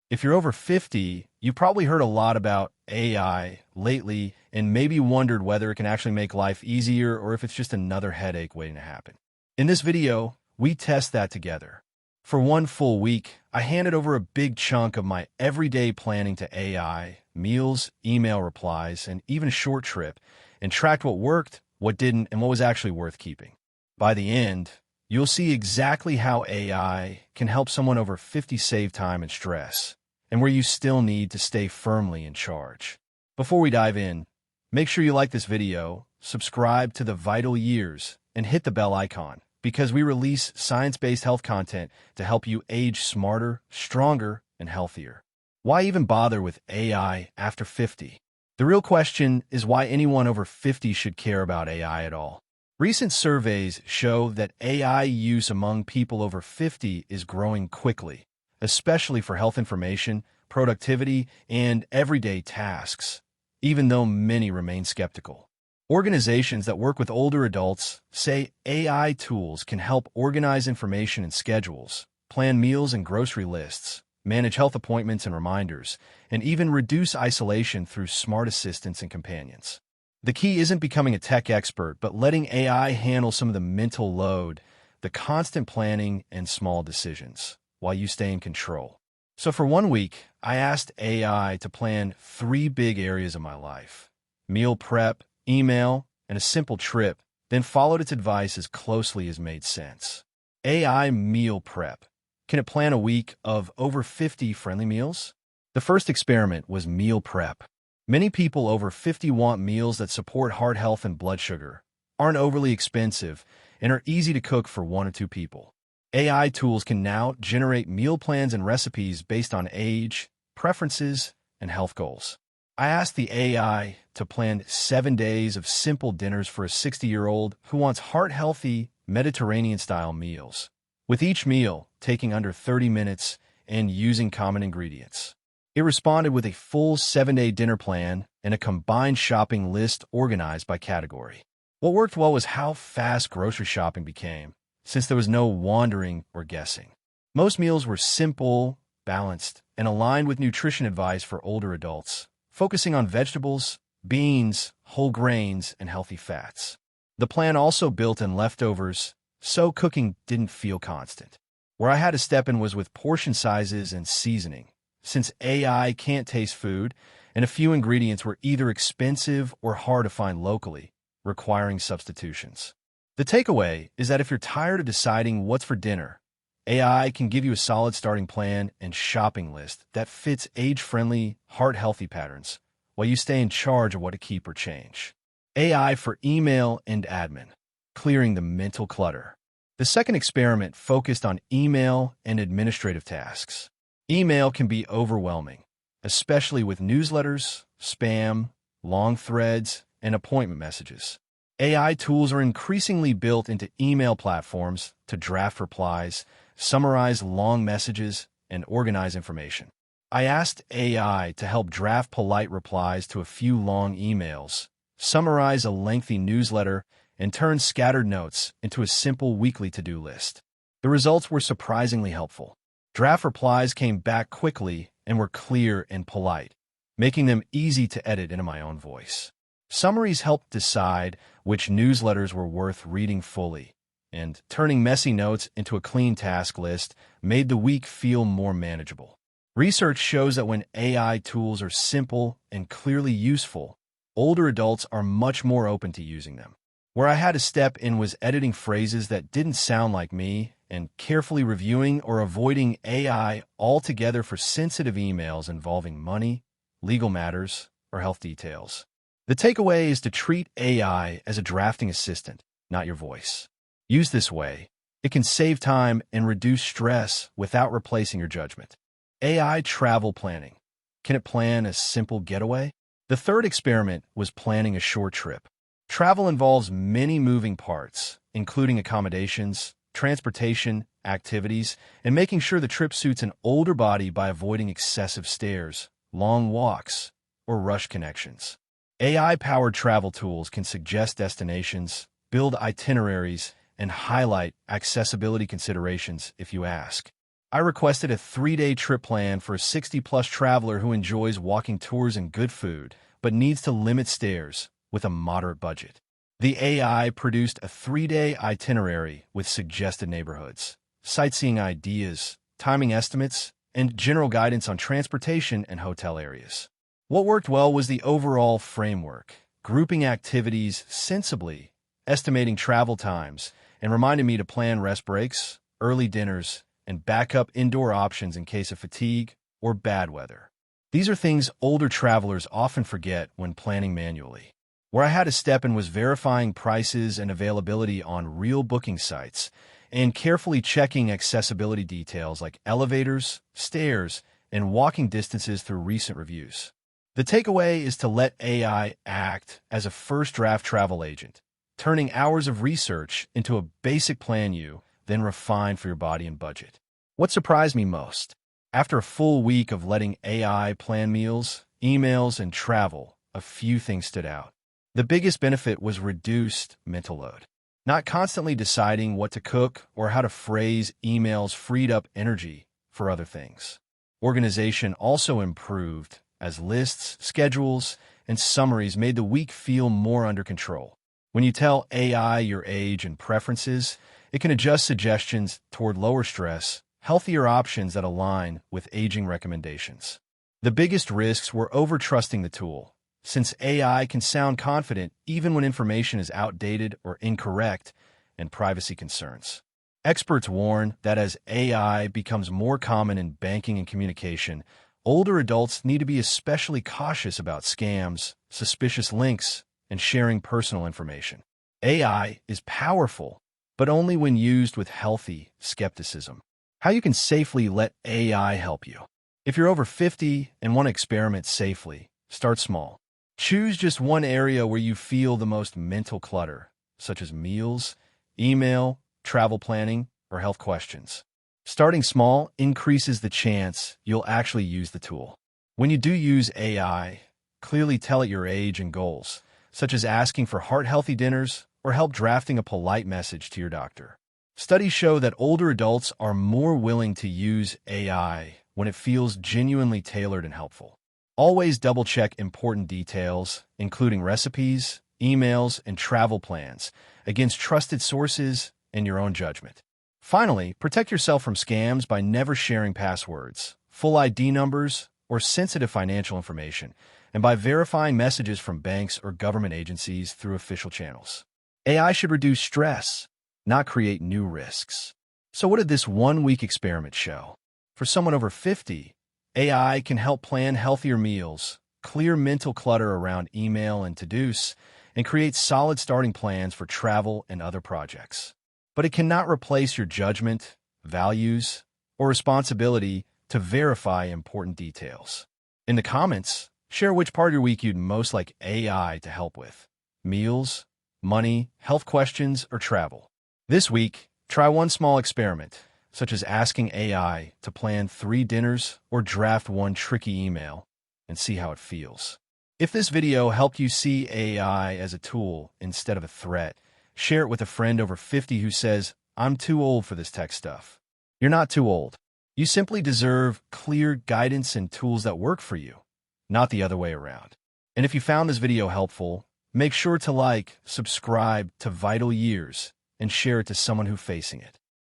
If you're over 50, you probably heard a lot about AI lately and maybe wondered whether it can actually make life easier or if it's just another headache waiting to happen. In this video, we test that together. For one full week, I handed over a big chunk of my everyday planning to AI, meals, email replies, and even a short trip, and tracked what worked, what didn't, and what was actually worth keeping. By the end, you'll see exactly how AI can help someone over 50 save time and stress, and where you still need to stay firmly in charge. Before we dive in, make sure you like this video, subscribe to The Vital Years, and hit the bell icon, because we release science-based health content to help you age smarter, stronger, and healthier. Why even bother with AI after 50? The real question is why anyone over 50 should care about AI at all. Recent surveys show that AI use among people over 50 is growing quickly, especially for health information, productivity, and everyday tasks, even though many remain skeptical. Organizations that work with older adults say AI tools can help organize information and schedules, plan meals and grocery lists, manage health appointments and reminders, and even reduce isolation through smart assistants and companions. The key isn't becoming a tech expert, but letting AI handle some of the mental load, the constant planning, and small decisions, while you stay in control. So for 1 week, I asked AI to plan 3 big areas of my life: meal prep, email, and a simple trip, then followed its advice as closely as made sense. AI meal prep. Can it plan a week of over 50 friendly meals? The first experiment was meal prep. Many people over 50 want meals that support heart health and blood sugar, aren't overly expensive, and are easy to cook for 1 or 2 people. AI tools can now generate meal plans and recipes based on age, preferences, and health goals. I asked the AI to plan 7 days of simple dinners for a 60-year-old who wants heart-healthy, Mediterranean-style meals, with each meal taking under 30 minutes and using common ingredients. It responded with a full 7-day dinner plan and a combined shopping list organized by category. What worked well was how fast grocery shopping became, since there was no wandering or guessing. Most meals were simple, balanced, and aligned with nutrition advice for older adults, focusing on vegetables, beans, whole grains, and healthy fats. The plan also built in leftovers, so cooking didn't feel constant. Where I had to step in was with portion sizes and seasoning, since AI can't taste food, and a few ingredients were either expensive or hard to find locally, requiring substitutions. The takeaway is that if you're tired of deciding what's for dinner, AI can give you a solid starting plan and shopping list that fits age-friendly, heart-healthy patterns, while you stay in charge of what to keep or change. AI for email and admin, clearing the mental clutter. The second experiment focused on email and administrative tasks. Email can be overwhelming, especially with newsletters, spam, long threads, and appointment messages. AI tools are increasingly built into email platforms to draft replies, summarize long messages, and organize information. I asked AI to help draft polite replies to a few long emails, summarize a lengthy newsletter, and turn scattered notes into a simple weekly to-do list. The results were surprisingly helpful. Draft replies came back quickly and were clear and polite, making them easy to edit into my own voice. Summaries helped decide which newsletters were worth reading fully, and turning messy notes into a clean task list made the week feel more manageable. Research shows that when AI tools are simple and clearly useful, older adults are much more open to using them. Where I had to step in was editing phrases that didn't sound like me and carefully reviewing or avoiding AI altogether for sensitive emails involving money, legal matters, or health details. The takeaway is to treat AI as a drafting assistant, not your voice. Used this way, it can save time and reduce stress without replacing your judgment. AI travel planning. Can it plan a simple getaway? The third experiment was planning a short trip. Travel involves many moving parts, including accommodations, transportation, activities, and making sure the trip suits an older body by avoiding excessive stairs, long walks, or rush connections. AI-powered travel tools can suggest destinations, build itineraries, and highlight accessibility considerations if you ask. I requested a 3-day trip plan for a 60-plus traveler who enjoys walking tours and good food, but needs to limit stairs with a moderate budget. The AI produced a 3-day itinerary with suggested neighborhoods, sightseeing ideas, timing estimates, and general guidance on transportation and hotel areas. What worked well was the overall framework, grouping activities sensibly, estimating travel times, and reminding me to plan rest breaks, early dinners, and backup indoor options in case of fatigue or bad weather. These are things older travelers often forget when planning manually. Where I had to step in was verifying prices and availability on real booking sites and carefully checking accessibility details like elevators, stairs, and walking distances through recent reviews. The takeaway is to let AI act as a first draft travel agent, turning hours of research into a basic plan you then refine for your body and budget. What surprised me most? After a full week of letting AI plan meals, emails, and travel, a few things stood out. The biggest benefit was reduced mental load. Not constantly deciding what to cook or how to phrase emails freed up energy for other things. Organization also improved as lists, schedules, and summaries made the week feel more under control. When you tell AI your age and preferences, it can adjust suggestions toward lower stress, healthier options that align with aging recommendations. The biggest risks were overtrusting the tool, since AI can sound confident even when information is outdated or incorrect, and privacy concerns. Experts warn that as AI becomes more common in banking and communication, older adults need to be especially cautious about scams, suspicious links, and sharing personal information. AI is powerful, but only when used with healthy skepticism. How you can safely let AI help you. If you're over 50 and want to experiment safely, start small. Choose just one area where you feel the most mental clutter, such as meals, email, travel planning, or health questions. Starting small increases the chance you'll actually use the tool. When you do use AI, clearly tell it your age and goals, such as asking for heart-healthy dinners or help drafting a polite message to your doctor. Studies show that older adults are more willing to use AI when it feels genuinely tailored and helpful. Always double-check important details, including recipes, emails, and travel plans, against trusted sources and your own judgment. Finally, protect yourself from scams by never sharing passwords, full ID numbers, or sensitive financial information, and by verifying messages from banks or government agencies through official channels. AI should reduce stress, not create new risks. So what did this one-week experiment show? For someone over 50, AI can help plan healthier meals, clear mental clutter around email and to-dos, and create solid starting plans for travel and other projects. But it cannot replace your judgment, values, or responsibility to verify important details. In the comments, share which part of your week you'd most like AI to help with: meals, money, health questions, or travel. This week, try one small experiment, such as asking AI to plan 3 dinners or draft one tricky email, and see how it feels. If this video helped you see AI as a tool instead of a threat, share it with a friend over 50 who says, "I'm too old for this tech stuff." You're not too old. You simply deserve clear guidance and tools that work for you, not the other way around. And if you found this video helpful, make sure to like, subscribe to Vital Years, and share it to someone who's facing it.